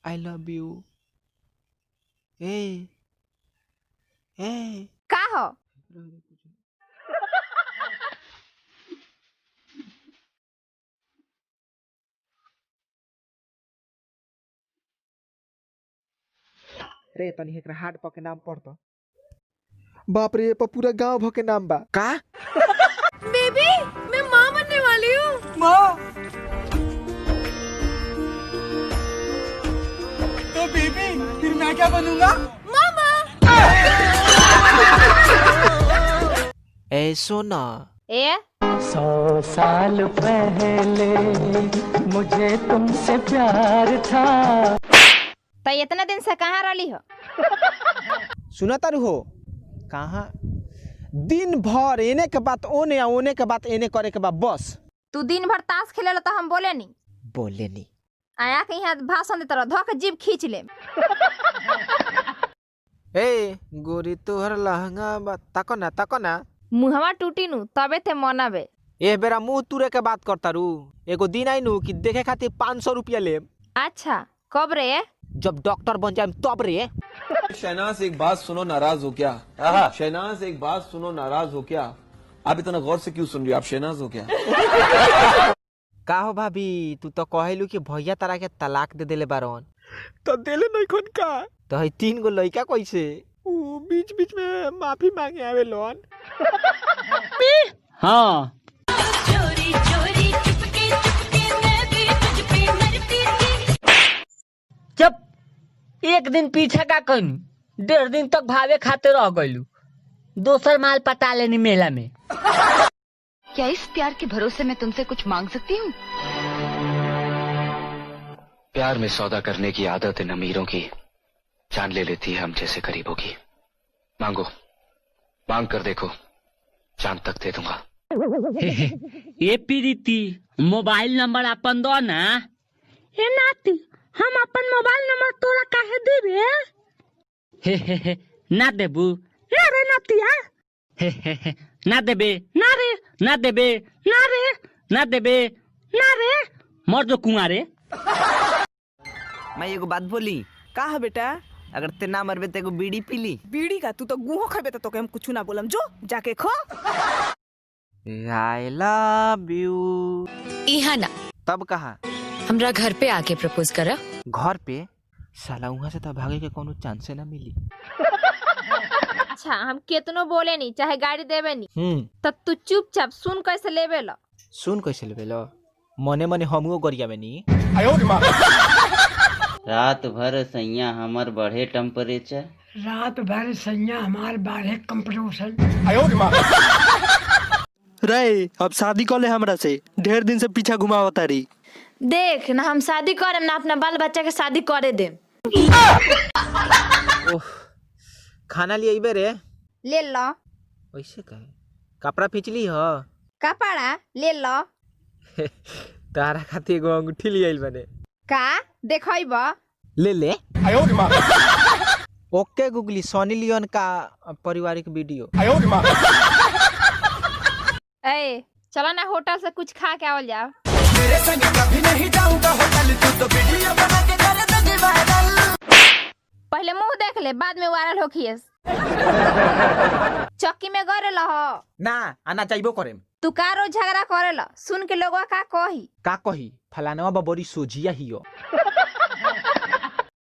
I love you. ए ए का हो? रे तनी एकरा हार्ड प के नाम पढ़ तो। बाप रे पर पूरा गांव भ के नाम बा का। बेबी मैं माँ बनने वाली हूँ। माँ तो बेबी फिर मैं क्या बनूंगा? मामा। ए सोना ए 100 साल पहले मुझे तुमसे प्यार था। तो इतना दिन से कहाँ रही हो? सुना तारू हो कहाँ दिन भर एने के बात ओने आ ओने के बात एने करे के बाद बस। तू दिन भर ताश खेले तो हम बोले नहीं आया के यहाँ भाषण देता रह, धो के जीभ खींच ले। ए गोरी तोहर लहंगा बा ताको ना मुहवा टूटी नु तबे थे मनाबे। ए बेरा मुंह तुरे के बात करता रू। एगो दिन आई नु कि देखे खातिर 500 रुपया ले। अच्छा कब रे? जब डॉक्टर बन जाए तब रे। शहनाज एक बात सुनो, नाराज हो क्या? शहनाज एक बात सुनो, नाराज हो क्या? आप इतना गौर से क्यों सुन रही हो? आप शहनाज हो क्या? का हो भाभी तू तो कहलू कि भैया तारा के तलाक दे देले बारन तो देले नहीं खन का तो है 3 गो लड़का कैसे ऊ बीच बीच में माफी मांगे आवे लोन। हाँ चोरी चोरी चुपके चुपके मैं भी तुझ पे मरती थी। जब एक दिन पीछे का कनी 1.5 दिन तक भावे खाते रह गइलू। दोसर माल पटा लेनी मेला में। क्या इस प्यार के भरोसे मैं तुमसे कुछ मांग सकती हूँ? प्यार में सौदा करने की आदत इन अमीरों की जान ले लेती है हम जैसे गरीबों की। मांगो, मांग कर देखो, शाम तक दे दूंगा। ये प्रीति मोबाइल नंबर अपन दो ना। ए नाती हम अपन मोबाइल नंबर तोरा काहे देबे? ना देबू रे नातिया। ना देबे ना रे ना देबे ना रे ना देबे ना रे मर जो कुंवारे। मैं एगो बात बोली। का है बेटा? अगर ते ना मरबे तो एगो बीड़ी पी ली। बीड़ी का तू तो गुहो खेबे तो हम कुछ ना बोलम। जो जाके खो। I love you. इहा ना तब कहा हमरा घर पे आके प्रपोज करा। घर पे साला वहाँ से तो भागे के कोनो चांस ना मिली। अच्छा हम कितनो बोले नहीं चाहे गाड़ी देवे नहीं तो तू चुपचाप सुन कैसे लेवे लो। सुन कैसे लेवे लो मने मने हमगो गरिया में नी। रात भर सैया हमर बढ़े टेम्परेचर। रात भर सैया हमार बाढ़े कंप्रेशन। रे अब शादी कर ले हमरा से। ढेर दिन से पीछा घुमावत तारी। देख ना हम शादी करम ना अपना बाल बच्चा के शादी करे दे। खाना लिए इबे रे ले लो। वैसे कहे कपड़ा फिचली हो कपड़ा ले लो। तारा खातिर एगो अंगूठी ले आइल बने का देखइबा ले ले। ओके गुगली सनी लियोन का पारिवारिक वीडियो। ए चला ना होटल से कुछ खा के आवल जाओ। मेरे संग कभी नहीं जाऊंगा होटल। तू तो वीडियो बना के कर दे वायरल। पहले मुंह देख ले बाद में वायरल होखियस। चक्की में गरे लहो ना आना चाहिए करेम। तू का रोज झगड़ा करे ला सुन के लोगवा का कही का कही फलानवा बबरी सोझिया हियो।